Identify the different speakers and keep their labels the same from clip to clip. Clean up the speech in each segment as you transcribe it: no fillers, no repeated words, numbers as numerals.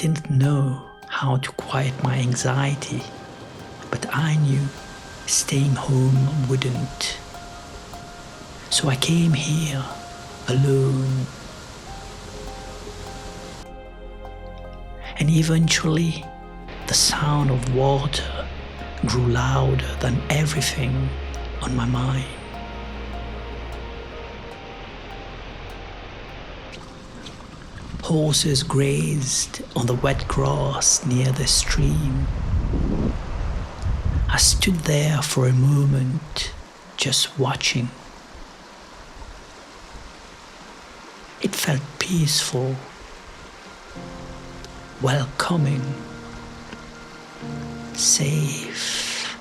Speaker 1: didn't know how to quiet my anxiety, but I knew staying home wouldn't. So I came here alone. And eventually, the sound of water grew louder than everything on my mind. Horses grazed on the wet grass near the stream. I stood there for a moment, just watching. It felt peaceful, welcoming, safe.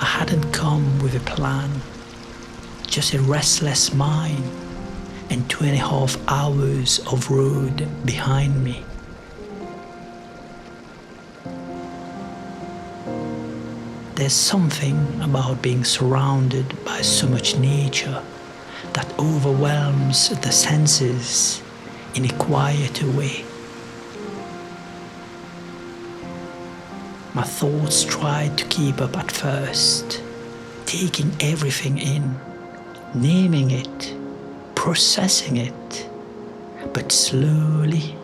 Speaker 1: I hadn't come with a plan, just a restless mind and 2.5 hours of road behind me. There's something about being surrounded by so much nature that overwhelms the senses in a quieter way. My thoughts tried to keep up at first, taking everything in, naming it, processing it, but slowly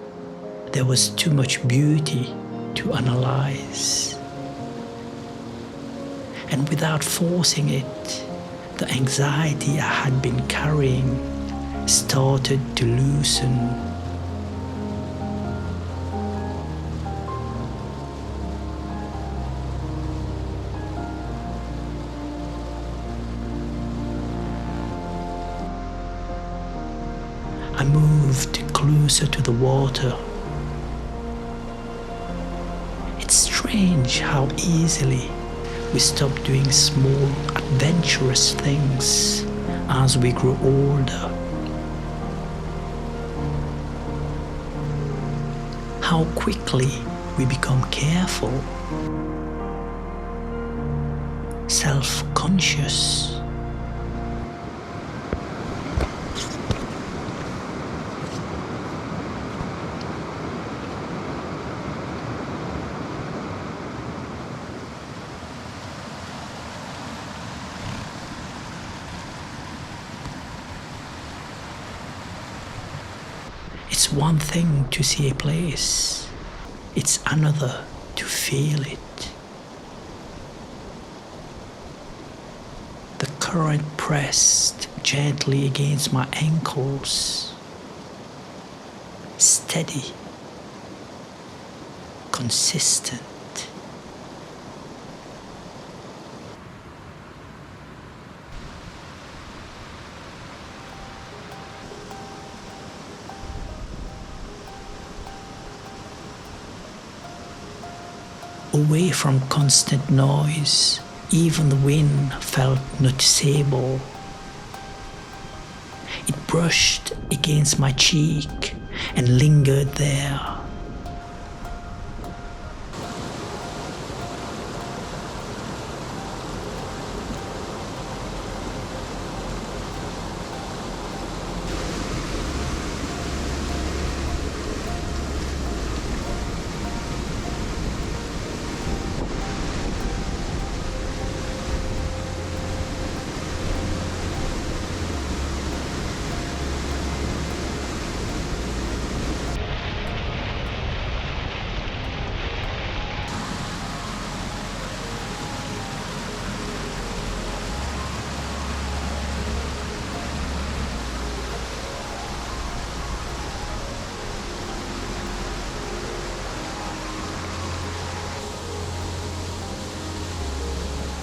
Speaker 1: there was too much beauty to analyze. And without forcing it, the anxiety I had been carrying started to loosen. I moved closer to the water. It's strange how easily we stop doing small, adventurous things as we grow older. How quickly we become careful, self-conscious. It's one thing to see a place, it's another to feel it. The current pressed gently against my ankles, steady, consistent. Away from constant noise, even the wind felt noticeable. It brushed against my cheek and lingered there.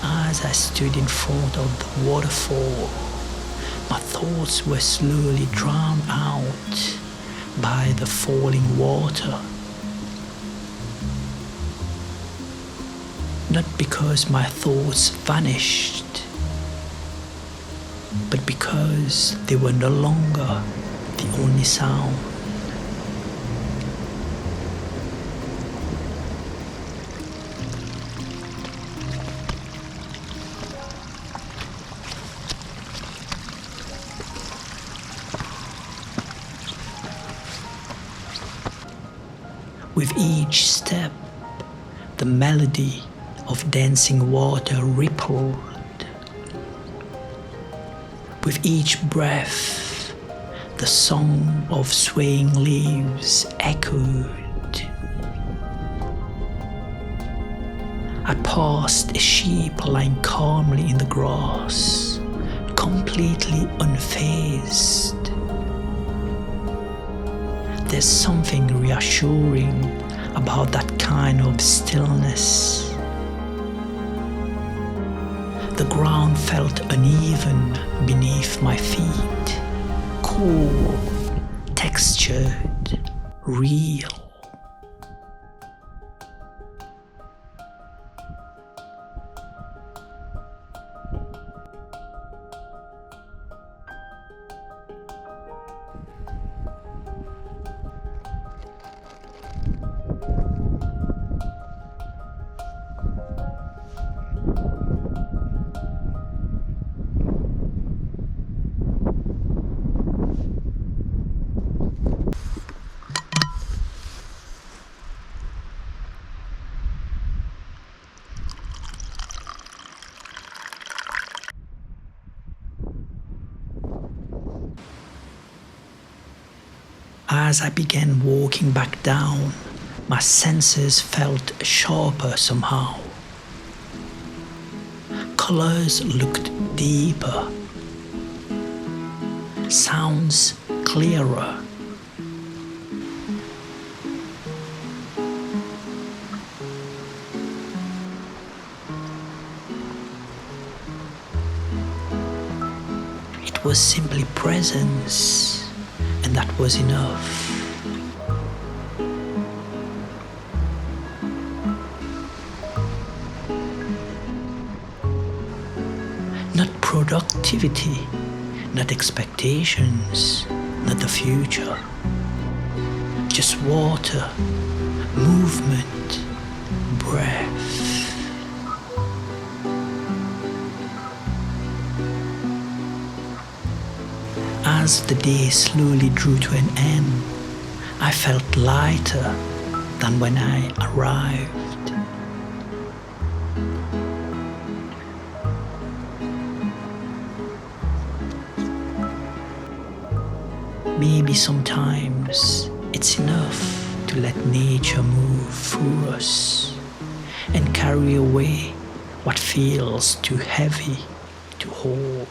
Speaker 1: As I stood in front of the waterfall, my thoughts were slowly drowned out by the falling water. Not because my thoughts vanished, but because they were no longer the only sound. With each step, the melody of dancing water rippled. With each breath, the song of swaying leaves echoed. I passed a sheep lying calmly in the grass, completely unfazed. There's something reassuring about that kind of stillness. The ground felt uneven beneath my feet, cool, textured, real. As I began walking back down, my senses felt sharper somehow. Colors looked deeper, sounds clearer. It was simply presence, and that was enough. Not productivity, not expectations, not the future. Just water, movement, breath. As the day slowly drew to an end, I felt lighter than when I arrived. Maybe sometimes it's enough to let nature move through us and carry away what feels too heavy to hold.